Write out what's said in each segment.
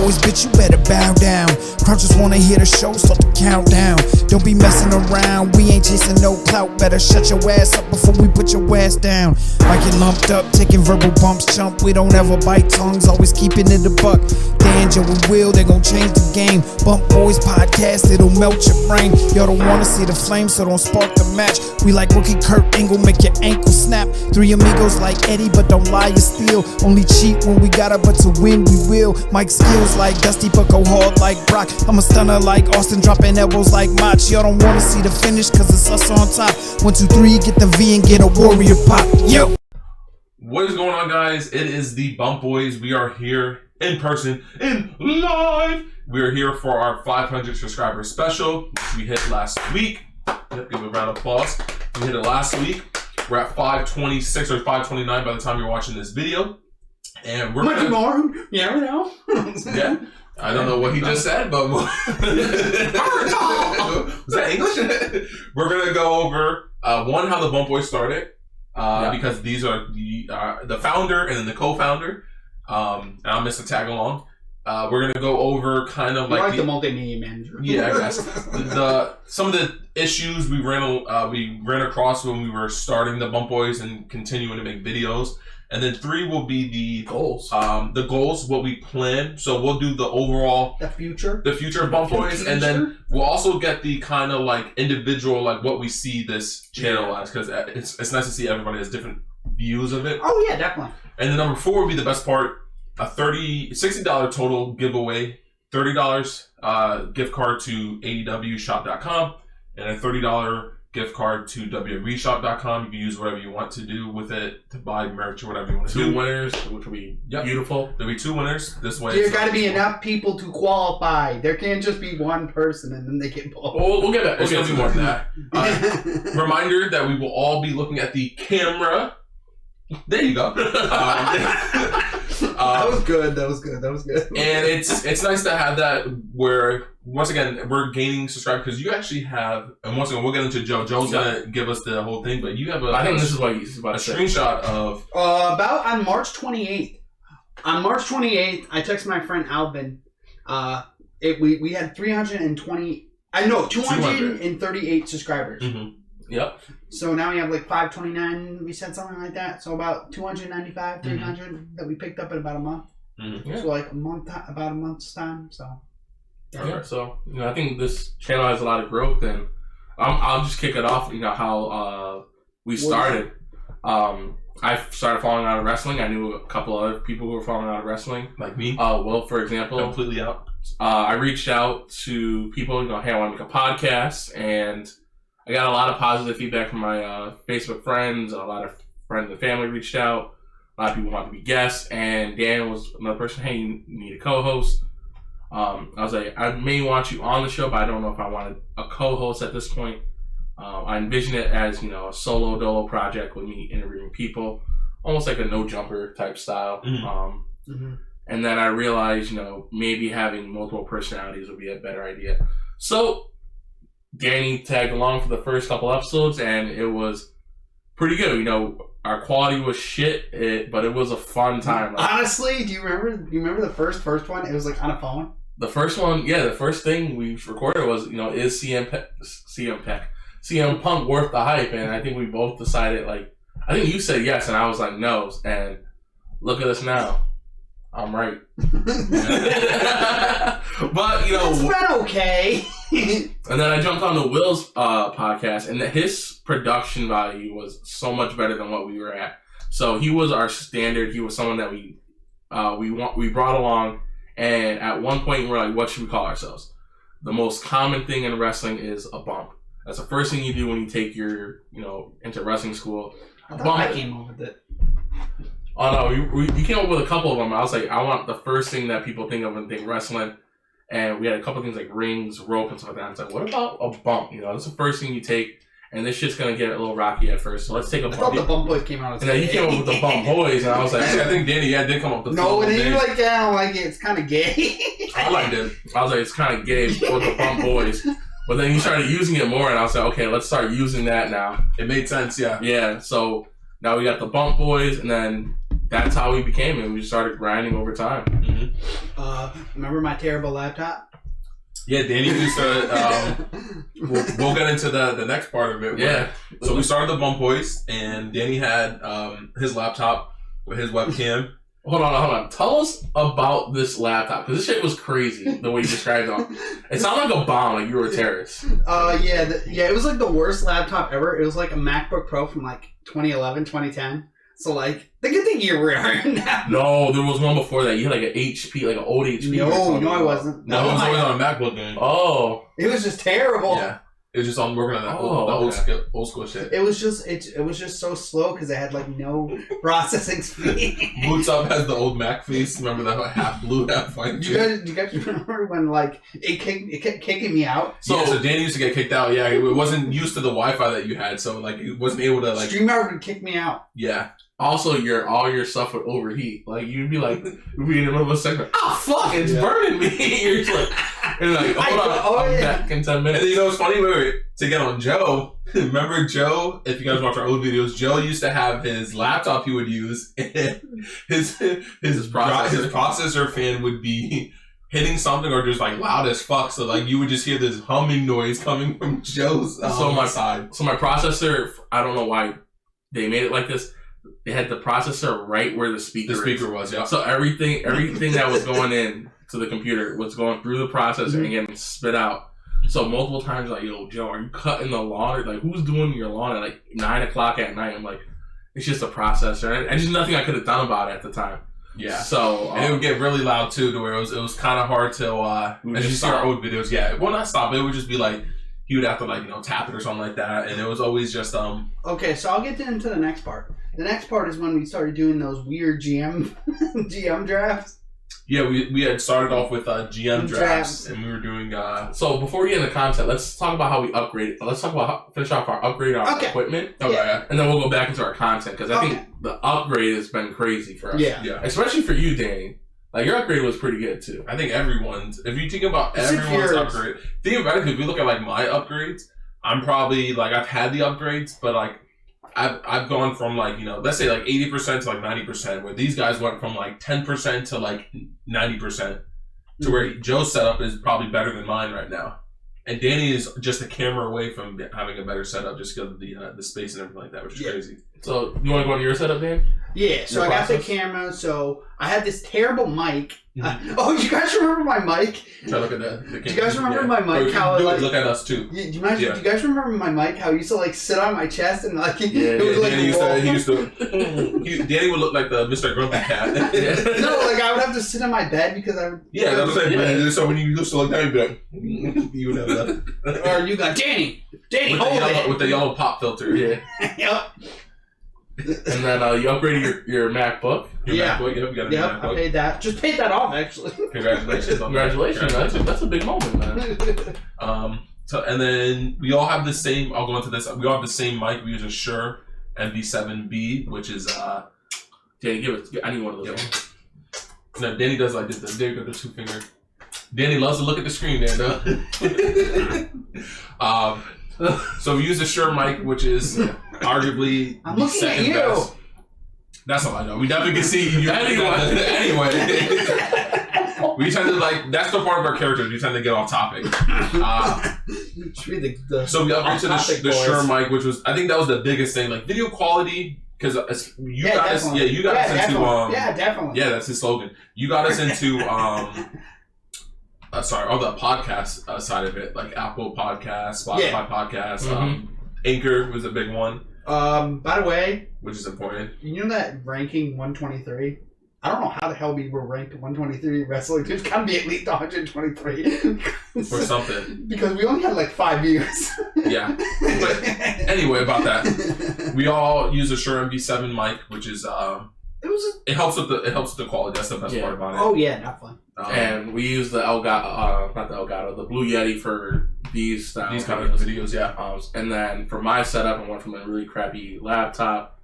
boys, bitch, you better bow down. Crowd just wanna hear the show, start the countdown. Don't be messing around, we ain't chasing no clout. Better shut your ass up before we put your ass down. Might get lumped up, taking verbal bumps, chump. We don't ever bite tongues, always keeping it a buck. Dan, Joe, and Will, they gon' change the game. Bump Boys podcast, it'll melt your brain. Y'all don't wanna see the flame, so don't spark the match. We like rookie Kurt Angle, make your ankle snap. Three amigos like Eddie, but don't lie or steal. Only cheat when we gotta, but to win we will. Mike skills like Dusty, but go hard like Brock. I'm a stunner like Austin, dropping elbows like Mach. Y'all don't wanna see the finish, cause it's us on top. 1, 2, 3, get the V and get a warrior pop. Yo! What is going on, guys? It is the Bump Boys. We are here in person, in live. We are here for our 500 subscriber special, which we hit last week. Yep, give a round of applause. We hit it last week. We're at 526 or 529 by the time you're watching this video. And we're much more. Yeah, we know. Yeah. I don't know what he just said, but was that English? We're gonna go over one, how the Bump Boys started, because these are the founder and then the co-founder, and I'm Mr. Tag Along. We're gonna go over kind of like the multimedia manager. Yeah, I guess some of the issues we ran across when we were starting the Bump Boys and continuing to make videos. And then 3 will be the goals. The goals, what we plan. So we'll do the overall, the future of Bump Boys, and then we'll also get the kind of like individual, like what we see this channel as, because it's nice to see everybody has different views of it. Oh yeah, definitely. And then number 4 will be the best part: a $60 total giveaway, $30 gift card to AEW shop.com, and a $30 gift card to WWEshop.com. You can use whatever you want to do with it to buy merch or whatever you want to do. 2 winners, which will be beautiful. There'll be 2 winners this way. There's got to be enough people to qualify. There can't just be one person and then they get both. We'll get that. There's going to be more than that. Reminder that we will all be looking at the camera. There you go. That was good. That was good. And it's nice to have that where, once again, we're gaining subscribers because you actually have, and once again, we'll get into Joe. Joe's going to give us the whole thing, but you have I think this is what he's about to say. Screenshot of... about on March 28th. On March 28th, I texted my friend Alvin. We had 238 subscribers. Mm-hmm. Yep. So now we have like 529. We said something like that. So about 295, 300 that we picked up in about a month. Mm-hmm. Yeah. So like about a month's time. So. Yeah. So I think this channel has a lot of growth, and I'll just kick it off. How we started. I started falling out of wrestling. I knew a couple other people who were falling out of wrestling, like me. Will, for example, completely out. I reached out to people. Hey, I want to make a podcast, and I got a lot of positive feedback from my Facebook friends. A lot of friends and family reached out. A lot of people wanted to be guests, and Dan was another person. Hey, you need a co-host. I was like, I may want you on the show, but I don't know if I wanted a co-host at this point. I envision it as a solo dolo project with me interviewing people, almost like a no jumper type style. And then I realized, maybe having multiple personalities would be a better idea. So Danny tagged along for the first couple episodes, and it was pretty good. Our quality was shit, but it was a fun time. Honestly, do you remember the first one? It was like on a phone. The first one, yeah. The first thing we recorded was, is CM Punk worth the hype? And I think we both decided, I think you said yes, and I was like no. And look at us now. I'm right. But it's been okay. And then I jumped on the Will's podcast, and his production value was so much better than what we were at. So he was our standard. He was someone that we brought along, and at one point we're like, what should we call ourselves? The most common thing in wrestling is a bump. That's the first thing you do when you take your into wrestling school. I thought I came up with it. Oh no, you came up with a couple of them. I was like, I want the first thing that people think of when they think wrestling. And we had a couple of things like rings, rope, and stuff like that. I was like, what about a bump? That's the first thing you take, and this shit's gonna get a little rocky at first. So let's take a bump. I thought the Bump Boys came out. And then he came up with the Bump Boys, and I was like, I think Danny did come up with the no, and then you're like, yeah, I don't like it. It's kind of gay. I liked it. I was like, it's kind of gay with the Bump Boys. But then you started using it more, and I was like, okay, let's start using that now. It made sense, yeah. Yeah, so now we got the Bump Boys, and then that's how we became, and we started grinding over time. Remember my terrible laptop? Yeah, Danny used to. We'll get into the next part of it. Yeah. So we started the Bump Boys, and Danny had his laptop with his webcam. Hold on. Tell us about this laptop, because this shit was crazy, the way you described it. It sounded like a bomb, like you were a terrorist. It was like the worst laptop ever. It was like a MacBook Pro from like 2011, 2010. So like, think of the year we're in now. No, there was one before that. You had like an HP, like an old HP. No, I wasn't. No, it was always on a MacBook game. Oh. It was just terrible. Yeah. It was just on working on that old school shit. It was just so slow because it had like no processing speed. Boots Up has the old Mac face. Remember that half blue, half white? Do you guys remember when like it kept kicking me out? So Danny used to get kicked out. Yeah, it wasn't used to the Wi-Fi that you had, so like it wasn't able to like. StreamYard would kick me out. Yeah. Also, all your stuff would overheat. Like you'd be like, we'd be in the middle of a segment. Oh fuck! It's burning me. You're just like, hold on, I'm back in 10 minutes. And you know what's funny? Wait. To get on Joe, remember Joe? If you guys watch our old videos, Joe used to have his laptop he would use, and his processor fan would be hitting something or just like loud as fuck. So like you would just hear this humming noise coming from Joe's side. So my processor, I don't know why they made it like this. They had the processor right where the speaker was. Yeah. So everything that was going in to the computer was going through the processor and getting spit out. So multiple times, like, yo, Joe, are you cutting the lawn? Like, who's doing your lawn at like 9 o'clock at night? I'm like, it's just a processor, and just nothing I could have done about it at the time. Yeah. So and it would get really loud too, to where it was kind of hard to. As you see our old videos, yeah, well, not stop. It would just be like he would have to like tap it or something like that, and it was always just Okay, so I'll get into the next part. The next part is when we started doing those weird GM drafts. Yeah, we had started off with GM drafts, and we were doing. So before we get into content, let's talk about how we upgraded. Let's talk about finish off our upgrade on our equipment. Okay, yeah. And then we'll go back into our content, because I think the upgrade has been crazy for us. Yeah, especially for you, Danny. Like your upgrade was pretty good too. I think everyone's. If you think about everyone's upgrade, theoretically, if we look at like my upgrades, I'm probably like I've had the upgrades, but like. I've gone from like, let's say like 80% to like 90%, where these guys went from like 10% to like 90%, to where Joe's setup is probably better than mine right now. And Danny is just a camera away from having a better setup, just because of the space and everything like that, which is crazy. So you want to go into your setup, Dan? Yeah, so I got the camera, so I had this terrible mic. Oh, you guys remember my mic? Try to look at that. Do you guys remember my mic? How look at us too. Do you guys remember my mic? How it used to like sit on my chest and like it would like Danny would look like the Mr. Grumpy Cat. No, like I would have to sit on my bed because I would. Yeah, that's what I'm saying. So when you used to look down, you'd be like, you would have that. Or you got Danny, with the yellow pop filter. Yeah. Yep. And then you upgraded your MacBook. MacBook, you got a MacBook. I paid that. Just paid that off, actually. Congratulations. That's a big moment, man. So and then we all have the same. I'll go into this. We all have the same mic. We use a Shure MV7B, which is Danny, I need one of those. No, Danny does like this. Danny got the 2-finger. Danny loves to look at the screen, there, so we use a Shure mic, which is arguably the second best. That's all I know. We definitely can see you anyway. We tend to that's the part of our characters. We tend to get off topic. So we upgraded to the Shure mic, which was, I think that was the biggest thing. Like video quality, because you got us into definitely. Yeah, that's his slogan. You got us into the podcast side of it, like Apple Podcasts, Spotify Podcasts, Anchor was a big one. By the way, which is important. You know that ranking 123? I don't know how the hell we were ranked 123 wrestling. There's gotta be at least 123 or something. Because we only had like 5 years. Yeah. But anyway, about that, we all use a Shure MV7 mic, which is it helps with the quality. That's the best part about it. Oh yeah, not fun. And we use the the Blue Yeti for these kind of videos. Yeah. And then for my setup, I went from a really crappy laptop.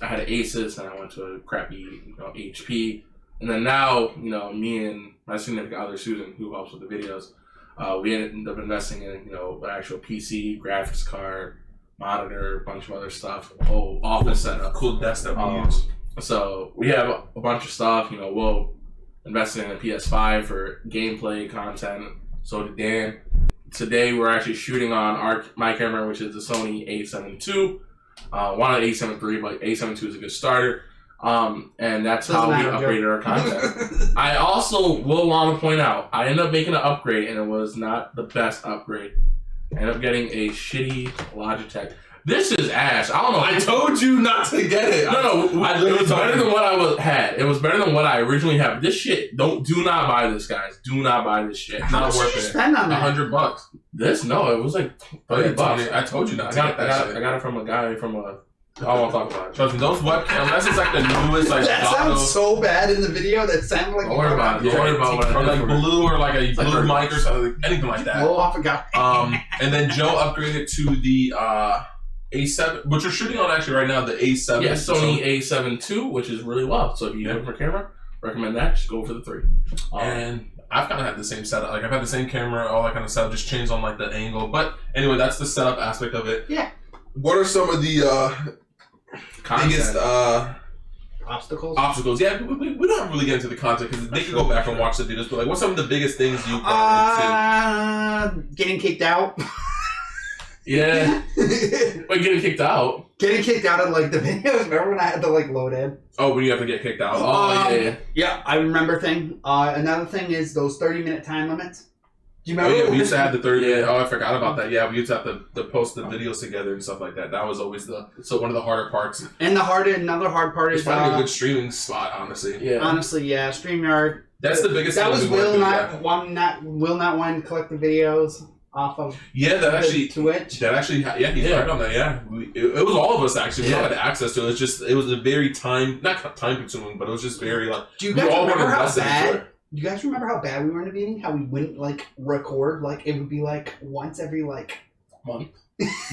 I had an Asus, and I went to a crappy HP. And then now, me and my significant other Susan, who helps with the videos, we ended up investing in an actual PC, graphics card, monitor, a bunch of other stuff, a whole office setup, cool desktop we use. So we have a bunch of stuff. We'll invested in a PS5 for gameplay content. So did Dan. Today we're actually shooting on my camera, which is the Sony A7 II. Wanted A7 III, but A7 II is a good starter. And that's how we upgraded our content. I also will want to point out, I ended up making an upgrade, and it was not the best upgrade. I ended up getting a shitty Logitech. This is ass. I don't know. I told you not to get it. No. It was better than what I had. It was better than what I originally had. This shit, do not buy this, guys. Do not buy this shit. How Not much worth did you it. spend on that? $100. This? No, it was like $30. I told you not to get that shit. I got it from a guy from a... I don't want to talk about it. Trust me, those webcams, unless it's like the newest, like That sounds so bad in the video. That sounded like Don't worry about it. Don't worry about what I or did like for blue, or like a blue $30. mic or something, anything like that. blow off a guy. And then Joe upgraded to the A7, which we're shooting on actually right now, the A7. Yeah, Sony A7 II, which is really well. So if you have a camera, recommend that. Just go for the 3. And I've kind of had the same setup. Like I've had the same camera, all that kind of stuff, just changed on like the angle. But anyway, that's the setup aspect of it. Yeah. What are some of the biggest Obstacles? Yeah, we don't really get into the content because they can go back and watch the videos. But like, what's some of the biggest things you've Getting kicked out. Yeah. But getting kicked out. Getting kicked out of like the videos. Remember when I had to like load in? Oh, when you have to get kicked out. Yeah, I remember thing. Another thing is those 30-minute time limits. Do you Oh remember? yeah, we used to have the 30 minute. Oh, I forgot about that. Yeah, we used to have to post the videos together and stuff like that. That was always one of the harder parts. And another hard part It's is finding a good streaming spot, honestly. Yeah. honestly, yeah, StreamYard. That's the biggest That thing. was we wanna will not want to collect the videos off of Yeah, that actually. Twitch. That actually, yeah, he's right on that. Yeah, it was all of us actually. We all had access to it. It was a very not time consuming, but it was just very like. Do you we guys all remember wanted how invested into bad? it. Do you guys remember how bad we were in the beginning? How we wouldn't like record? Like it would be like once every like Month.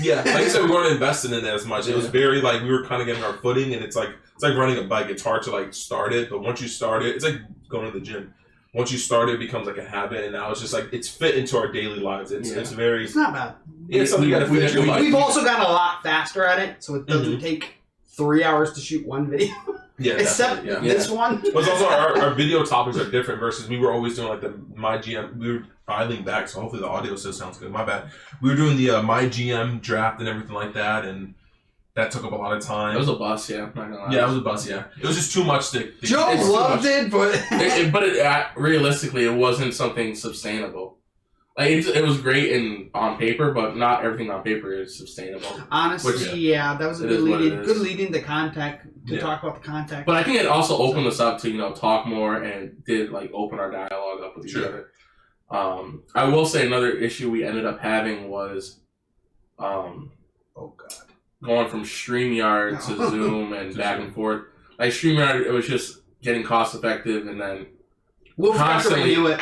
Yeah, like I said, we weren't investing in it as much. It was very like we were kind of getting our footing, and it's like running a bike. It's hard to like start it, but once you start it, it's like going to the gym. Once you start it, becomes like a habit, and now it's just like it's fit into our daily lives. It's very. It's not bad. Yeah, it's something you got to fit into your life. We've also gotten a lot faster at it, so it doesn't take 3 hours to shoot one video. Yeah, Except this one. But it's also our video topics are different versus we were always doing like the My GM. We were filing back, so hopefully the audio still sounds good. My bad. We were doing the My GM draft and everything like that, and that took up a lot of time. It was a bus, yeah. Not gonna lie. Yeah, it was a bus. Yeah, it was just too much to. Joe loved it, but realistically, it wasn't something sustainable. Like it was great on paper, but not everything on paper is sustainable. Honestly, that was a good leading the contact to talk about the contact. But I think it also opened us up to talk more and did like open our dialogue up with each other. I will say another issue we ended up having was, oh god, going from StreamYard to Zoom and back and forth. Like StreamYard, it was just getting cost effective, and then we'll have to renew it.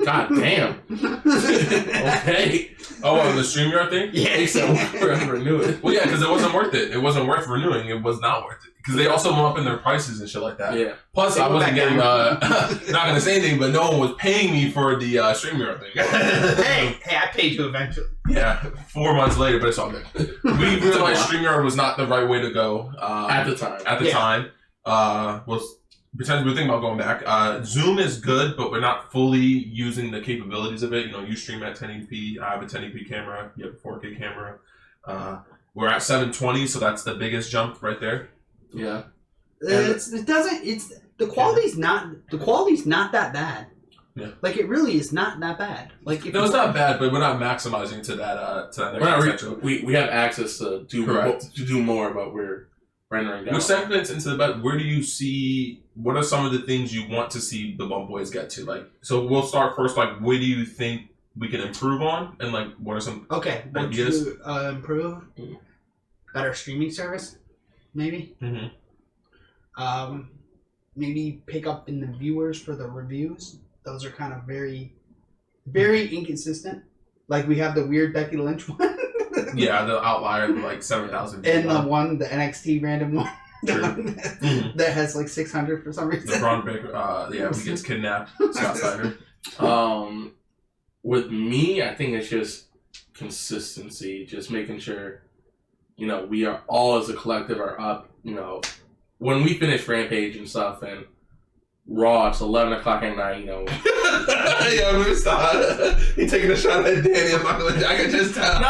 God damn. Okay. Oh, on the StreamYard thing? Yeah, so we're gonna renew it. Well, yeah, because it wasn't worth it. It wasn't worth renewing. It was not worth it. Because they also went up in their prices and shit like that. Yeah. Plus, I wasn't getting, not going to say anything, but no one was paying me for the StreamYard thing. hey, I paid you eventually. Yeah, 4 months later, but it's all good. We realized StreamYard was not the right way to go. At the time. We were thinking about going back. Zoom is good, but we're not fully using the capabilities of it. You stream at 1080p. I have a 1080p camera. You have a 4K camera. We're at 720, so that's the biggest jump right there. Yeah. The quality's not that bad. Yeah. Like it really is not that bad. Like it's not bad, but we're not maximizing to that next potential. We have access to do more, but we're rendering down. Which segments into the bed, where do you see, what are some of the things you want to see the Bump Boys get to? Like, so we'll start first, like, what do you think we can improve on? And, like, what are some ideas? To improve? Better streaming service, maybe? Mm-hmm. Maybe pick up in the viewers for the reviews. Those are kind of very, very inconsistent. Like, we have the weird Becky Lynch one. Yeah, the outlier, like 7,000. And the NXT random one. That has like 600 for some reason. The Braun Baker, he gets kidnapped. Scott Steiner. With me, I think it's just consistency. Just making sure, we are all as a collective are up. When we finish Rampage and stuff, and Raw. It's 11 o'clock at night. You know. Yo, let me stop. He taking a shot at Danny. I can just tell.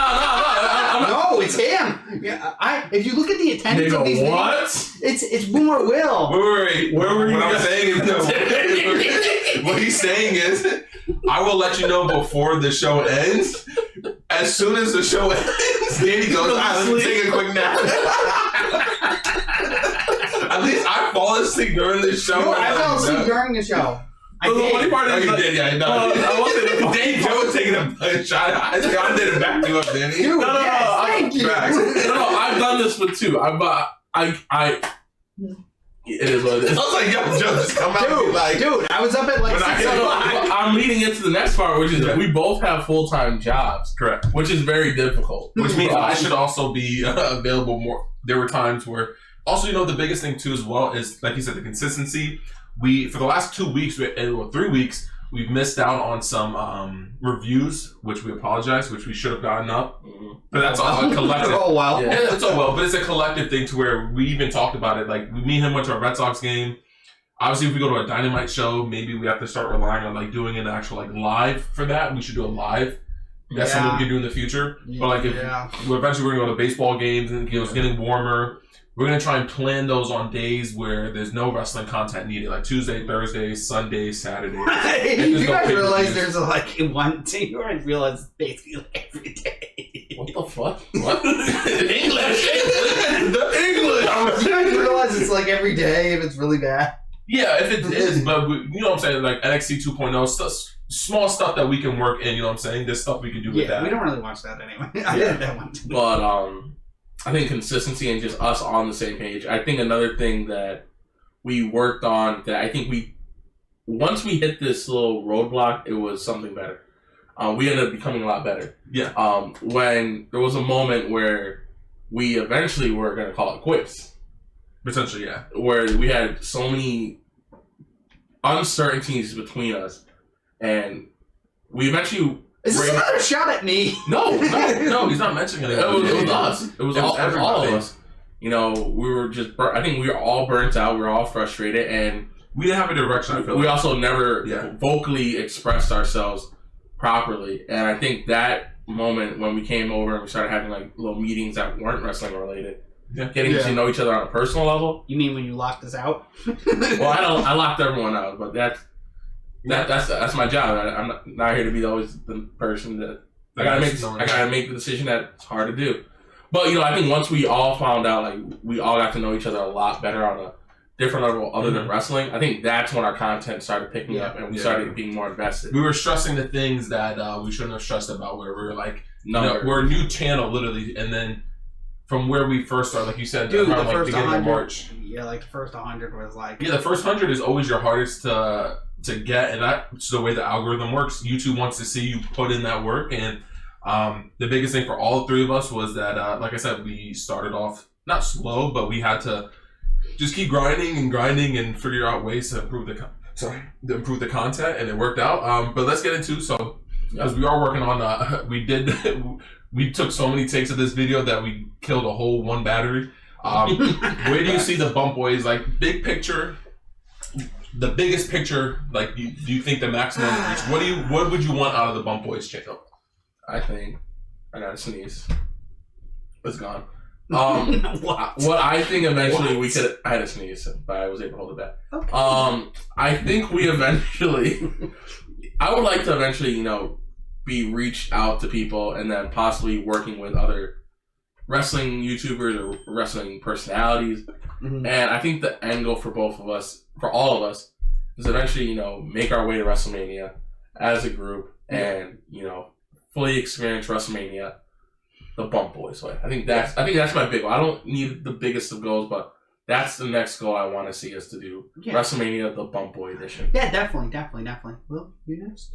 No, it's him. Yeah, if you look at the attendance of these what? it's more Will. Wait. Where were you? What I'm saying is, what he's saying is, I will let you know before the show ends. As soon as the show ends, Danny goes, let me take a quick nap. At least I fall asleep during the show. No, I fell asleep during the show. The funny part is, you did, yeah, no. I wasn't. Dave Joe was taking a shot. I didn't back you up, Danny. Dude, thank you. No, I've done this for two. It is what it is. I was like, yo, Joe, just come out. Dude, I was up at like 6 o'clock. I'm leading into the next part, which is we both have full-time jobs. Correct. Which is very difficult. Which means I should also be available more. There were times where, also, you know, the biggest thing too as well is, like you said, the consistency. For the last 2 weeks, or 3 weeks, we've missed out on some reviews, which we apologize, which we should have gotten up. But that's all a collective. Oh, wow. Yeah, it's all well, but it's a collective thing to where we even talked about it. Like, me and him went to a Red Sox game. Obviously, if we go to a Dynamite show, maybe we have to start relying on like doing an actual like live for that. We should do a live. That's something we can do in the future. But like, if eventually we're gonna go to baseball games and it's getting warmer. We're going to try and plan those on days where there's no wrestling content needed, like Tuesday, Thursday, Sunday, Saturday. You guys realize there's like one thing, you guys realize basically like every day. What the fuck? What? English! You guys realize it's like every day if it's really bad? Yeah, if it is, but you know what I'm saying, like NXT 2.0, small stuff that we can work in, you know what I'm saying? There's stuff we can do with that. We don't really watch that anyway. I did that one too. But, I think consistency and just us on the same page. I think another thing that we worked on that I think once we hit this little roadblock, it was something better. We ended up becoming a lot better. Yeah. When there was a moment where we eventually were going to call it quits. Potentially, yeah. Where we had so many uncertainties between us, and we eventually... Is this another shot at me? No, he's not mentioning it. It was us. It was all of us. You know, we were just... I think we were all burnt out. We were all frustrated, and... We didn't have a direction, I feel We like. also never vocally expressed ourselves properly, and I think that moment when we came over and we started having, like, little meetings that weren't wrestling related, getting to know each other on a personal level... You mean when you locked us out? Well, I locked everyone out, but that's my job. I'm not here to be always the person that I gotta make the decision that's hard to do. But you know, I think once we all found out, like we all got to know each other a lot better on a different level other than wrestling, I think that's when our content started picking up and we started being more invested. We were stressing the things that we shouldn't have stressed about, where we were like, we're a new channel literally, and then from where we first started, like you said, dude, around the first beginning 100, of March. Yeah, like the first 100 was like... Yeah, the first 100 is always your hardest to get, and that's the way the algorithm works. YouTube wants to see you put in that work, and the biggest thing for all three of us was that, like I said, we started off not slow, but we had to just keep grinding and figure out ways to improve the content, and it worked out. But let's get into as we are working on. We took so many takes of this video that we killed a whole one battery. Where do you see the Bump Boys? Like, big picture, the biggest picture, like, do you think the maximum reach? What would you want out of the Bump Boys channel? I think I gotta sneeze. It's gone. What I think eventually we could... I had to sneeze, but I was able to hold it back. Okay. I think we eventually... I would like to eventually, you know, be reached out to people and then possibly working with other wrestling YouTubers or wrestling personalities. Mm-hmm. And I think the end goal for both of us, for all of us, is eventually, you know, make our way to WrestleMania as a group and, you know, fully experience WrestleMania the Bump Boys way. I think that's my big goal. I don't need the biggest of goals, but that's the next goal I want to see us to do. WrestleMania the Bump Boy edition. Yeah, definitely. Will, you next?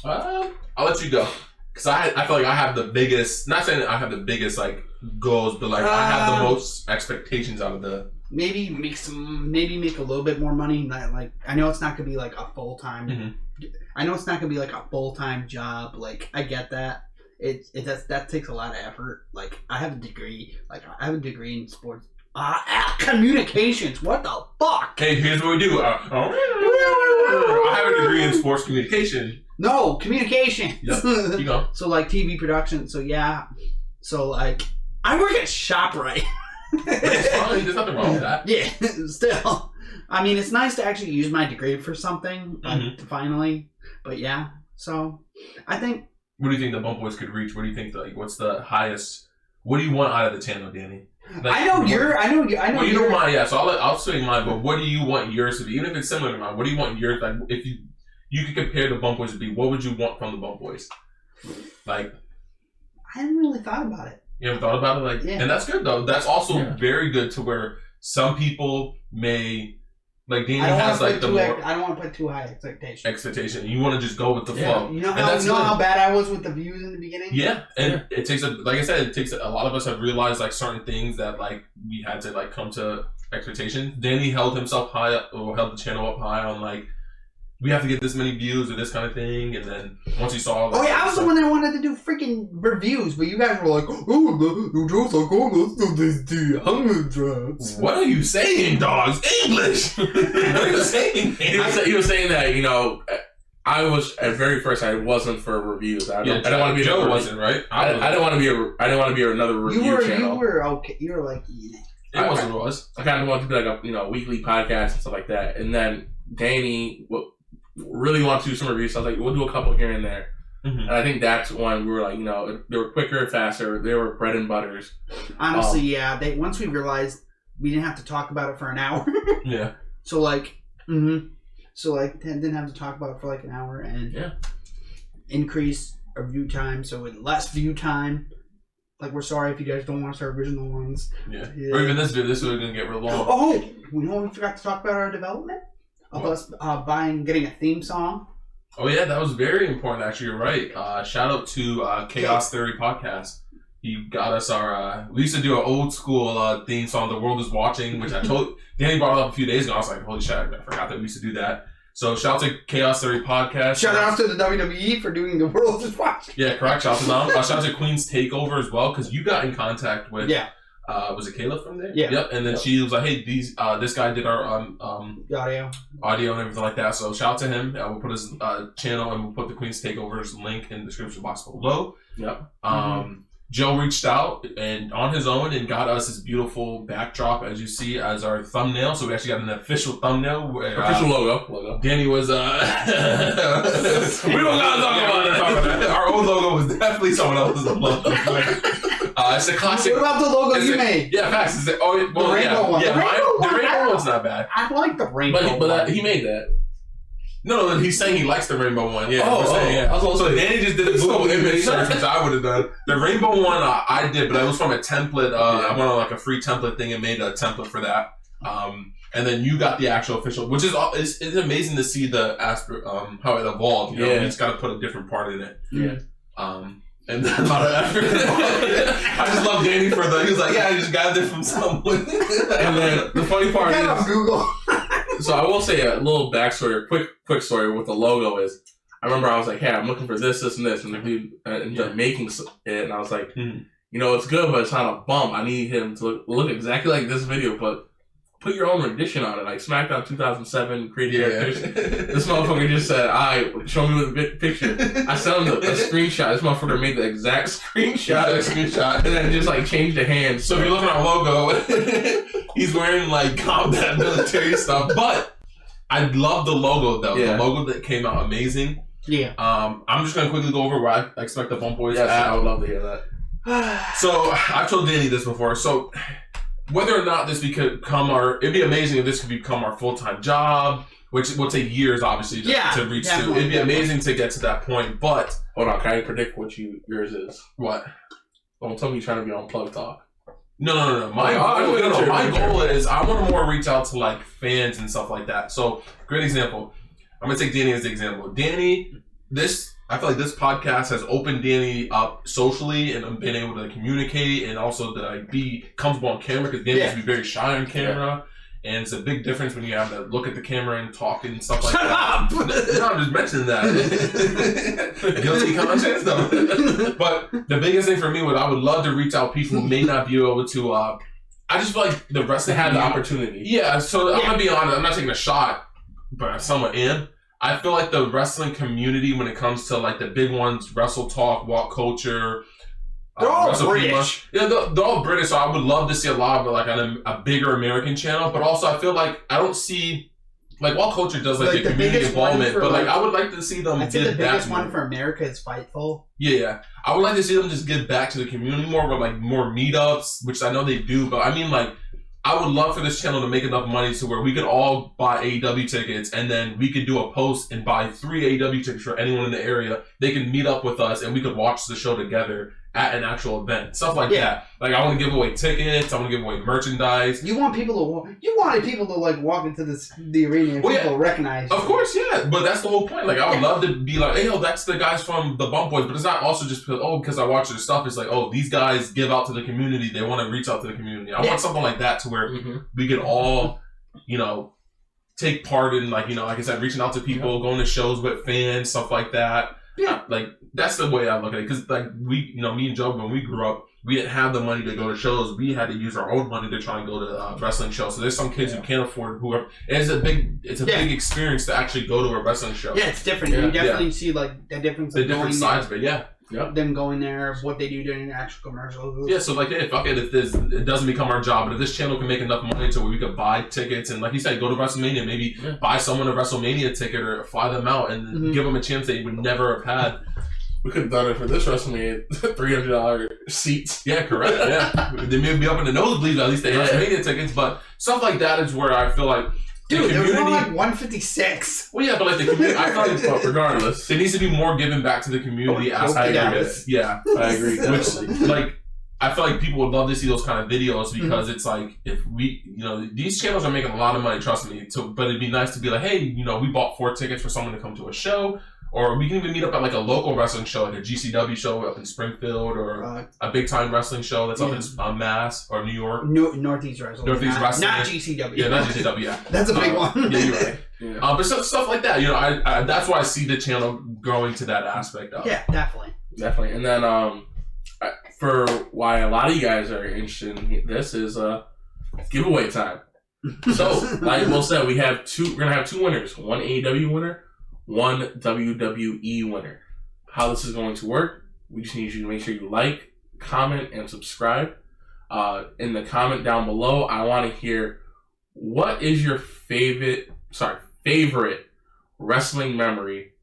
I'll let you go. Because I feel like I have the biggest, not saying that I have the biggest, like, goals, but, like, I have the most expectations out of the... Maybe make a little bit more money. Not, like, I know it's not going to be, like, a full-time... Mm-hmm. I know it's not going to be, like, a full-time job. Like, I get that. That takes a lot of effort. Like, I have a degree. Like, I have a degree in sports Communications. What the fuck? Hey, here's what we do. I have a degree in sports communication. No, communications. Yep. You go. So like TV production. So yeah. So like I work at ShopRite. It's fine. There's nothing wrong with that. Yeah, still. I mean, it's nice to actually use my degree for something, like, finally. But yeah, so I think. What do you think the Bump Boys could reach? What do you think? What's the highest? What do you want out of the channel, Danny? Like, I know. Well, you know mine. Yeah, so I'll say mine. But what do you want yours to be? Even if it's similar to mine, what do you want yours? Like, if you could compare the Bump Boys to be, what would you want from the Bump Boys? Like, I haven't really thought about it. You haven't thought about it? Like, yeah. And that's good, though. That's also very good to where some people may, like, Danny has, like, the more... I don't want to put too high expectation. You want to just go with the flow. You know how bad I was with the views in the beginning? Yeah. And it takes, like I said, it takes a lot of us have realized, like, certain things that, like, we had to, like, come to expectations. Danny held himself high up, or held the channel up high on, like, we have to get this many views or this kind of thing, and then once you saw... Like, I was the one that wanted to do freaking reviews, but you guys were like, you just like, let's do this 200 drops. What are you saying, dogs? English! What are you saying? He was saying that, you know, I was, at very first, I wasn't for reviews. I don't want to be... Joe wasn't, right? I didn't want to be another review channel. You were okay. You were like, yeah. It wasn't what it was. I kind of wanted to be like a, weekly podcast and stuff like that. And then Danny... really want to do some reviews. So I was like, we'll do a couple here and there. And I think that's when we were like, they were quicker, faster. They were bread and butters. Honestly, yeah. Once we realized we didn't have to talk about it for an hour. Yeah. So like, didn't have to talk about it for like an hour and increase our view time. So with less view time, like we're sorry if you guys don't watch our original ones. Yeah. Or even this video, is gonna get real long. Oh, we forgot to talk about our development. Of us getting a theme song. Oh yeah, that was very important. Actually, you're right. Shout out to Chaos Theory Podcast. He got us our. We used to do an old school theme song, "The World Is Watching," which I told Danny brought it up a few days ago. I was like, "Holy shit, I forgot that we used to do that." So shout out to Chaos Theory Podcast. Shout out to the WWE for doing "The World Is Watching." Yeah, correct. Shout out to them. Shout out to Queen's Takeover as well, because you got in contact with. Yeah. Was it Kayla from there? Yeah. Yep. And then she was like, "Hey, this guy did our audio and everything like that." So shout out to him. We'll put his channel and we'll put the Queen's Takeovers link in the description box below. Yep. Joe reached out and on his own and got us this beautiful backdrop, as you see, as our thumbnail. So we actually got an official thumbnail. Where, official logo. Danny was. We don't gotta talk about it. Our old logo was definitely someone else's logo. It's a classic. What about the logo you made? Yeah, facts. The rainbow one. Yeah, the rainbow one's not bad. I like the rainbow but he made that. No, he's saying he likes the rainbow one. Yeah, yeah. So Danny just did a Google image search, which I would have done. The rainbow one I did, but it was from a template. I went on like a free template thing and made a template for that. And then you got the actual official, which is it's amazing to see the how it evolved. You know, you just got to put a different part in it. Yeah. And then a lot of effort. I just love Danny for he was like, yeah, I just got it from someone. And then the funny part is on Google. So I will say a little backstory, quick story with the logo is, I remember I was like, hey, I'm looking for this, and this, and the dude ended up making it, and I was like, it's good, but it's not a bump. I need him to look exactly like this video, but put your own rendition on it, like SmackDown 2007, creative characters. This motherfucker just said, show me with a picture. I sent him a screenshot. This motherfucker made the exact screenshot. And then just like changed the hands. So if you look at our logo, he's wearing like combat military stuff. But I love the logo though. Yeah. The logo that came out amazing. Yeah. I'm just gonna quickly go over where I expect the Bump Boys at. I would love to hear that. So I told Danny this before. So whether or not this could become it'd be amazing if this could become our full-time job, which will take years, obviously, to reach to. It'd be amazing to get to that point, but... Hold on, can I predict what yours is? What? Don't tell me you're trying to be on Plug Talk. No. My goal is I want to more reach out to, like, fans and stuff like that. So, great example. I'm going to take Danny as the example. Danny, I feel like this podcast has opened Danny up socially and been able to communicate and also to be comfortable on camera because Danny used to be very shy on camera. And it's a big difference when you have to look at the camera and talk and stuff like that. No, I'm just mentioning that. Guilty conscience? No. But the biggest thing for me I would love to reach out people who may not be able to I just feel like the wrestling They had the community- opportunity. Yeah, so I'm gonna be honest. I'm not taking a shot, but I somewhat am. I feel like the wrestling community, when it comes to like the big ones, Wrestle Talk, Walk Culture, They're all Wrestle British. Yeah, they're all British. So I would love to see a lot of it, like on a bigger American channel. But also, I feel like I don't see like Walk Culture does like the community biggest one involvement, for, but like I would like to see them I'd say give the biggest back one more. for America is Fightful. Yeah, I would like to see them just give back to the community more, with like more meetups, which I know they do. But I mean, like, I would love for this channel to make enough money to where we could all buy AEW tickets, and then we could do a post and buy 3 AEW tickets for anyone in the area. They can meet up with us, and we could watch the show together at an actual event, stuff like that. Like, I want to give away tickets, I want to give away merchandise. You wanted people to like walk into the arena and people recognize you. Of course, yeah, but that's the whole point. Like, I would love to be like, hey, yo, that's the guys from the Bump Boys, but it's not also just because I watch their stuff. It's like, oh, these guys give out to the community. They want to reach out to the community. I want something like that to where we could all, take part in, like I said, reaching out to people, going to shows with fans, stuff like that. Yeah, like that's the way I look at it. Because like me and Joe, when we grew up, we didn't have the money to go to shows. We had to use our own money to try and go to wrestling shows. So there's some kids who can't afford whoever. It's a big experience to actually go to a wrestling show. Yeah, it's different. You definitely see like the difference. The different sides of it. Yeah. Yep. Them going there, what they do during the actual commercials. Yeah, so like, hey, fuck it, it doesn't become our job, but if this channel can make enough money to where we could buy tickets and, like you said, go to WrestleMania, maybe buy someone a WrestleMania ticket or fly them out and give them a chance they would never have had. We could have done it for this WrestleMania, $300 seats. Yeah, correct. Yeah, they may be up in the nosebleeds, at least they have WrestleMania tickets, but stuff like that is where I feel like. Dude, there was only like 156. Well, yeah, but like the community, I feel like, but regardless, there needs to be more given back to the community. I agree. Yeah, I agree. Which, like, I feel like people would love to see those kind of videos because it's like, if we, these channels are making a lot of money, trust me. But it'd be nice to be like, hey, we bought 4 tickets for someone to come to a show. Or we can even meet up at like a local wrestling show, like a GCW show up in Springfield, or a big time wrestling show that's up in Mass or New York. Northeast Wrestling. Northeast Wrestling. Not GCW. Yeah, not GCW. Yeah, that's a big one. Yeah, you're right. Yeah. But stuff like that, I that's why I see the channel growing to that aspect of. Yeah, definitely. And then for why a lot of you guys are interested in this is giveaway time. So, like Will said, we're gonna have 2 winners, one AEW winner, one WWE winner. How this is going to work, we just need you to make sure you like, comment, and subscribe. In the comment down below, I want to hear what is your favorite wrestling memory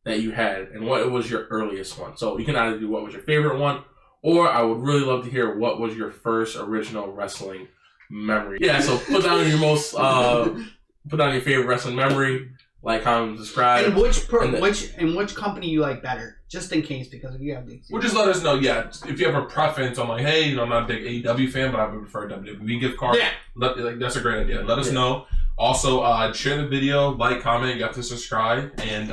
that you had, and what was your earliest one. So you can either do what was your favorite one, or I would really love to hear what was your first original wrestling memory. Yeah, so put down your favorite wrestling memory. Like, comment, subscribe. And which company you like better, just in case, because if you have these. Well, just let us know, if you have a preference on like, hey, I'm not a big AEW fan, but I would prefer a WWE gift card. Yeah. That's a great idea. Let us know. Also, share the video, like, comment, you have to subscribe, and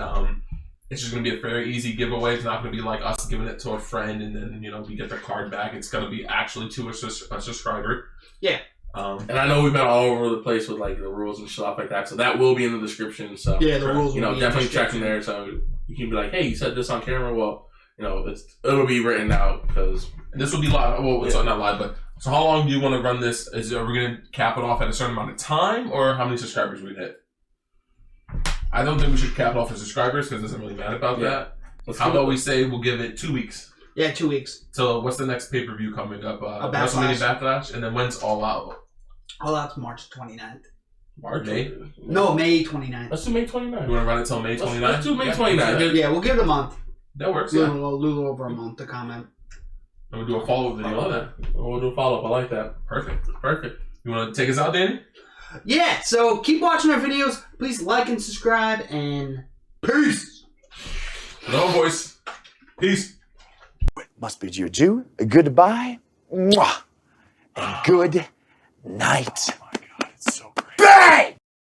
it's just going to be a very easy giveaway. It's not going to be like us giving it to a friend and then, we get the card back. It's going to be actually to a subscriber. Yeah. And I know we've been all over the place with like the rules and stuff like that, so that will be in the description. So yeah, the rules. Definitely check in there, so you can be like, "Hey, you said this on camera." Well, it'll be written out because this will be live. Well, it's not live, but so how long do you want to run this? Are we going to cap it off at a certain amount of time, or how many subscribers we hit? I don't think we should cap it off for subscribers because it doesn't really matter about that. How about we say we'll give it 2 weeks? Yeah, 2 weeks. So what's the next pay-per-view coming up? WrestleMania Backlash, and then when's All Out? All Out's March 29th. May? No, May 29th. Let's do May 29th. You want to run it till May 29th? Let's do May 29th. Yeah, we'll give it a month. That works, A little over a month to comment. And we'll do a follow-up video on that. We'll do a follow-up. I like that. Perfect. You want to take us out, Danny? Yeah, so keep watching our videos. Please like and subscribe, and peace. No, boys. Peace. Must bid you adieu, a goodbye, mwah, and good night.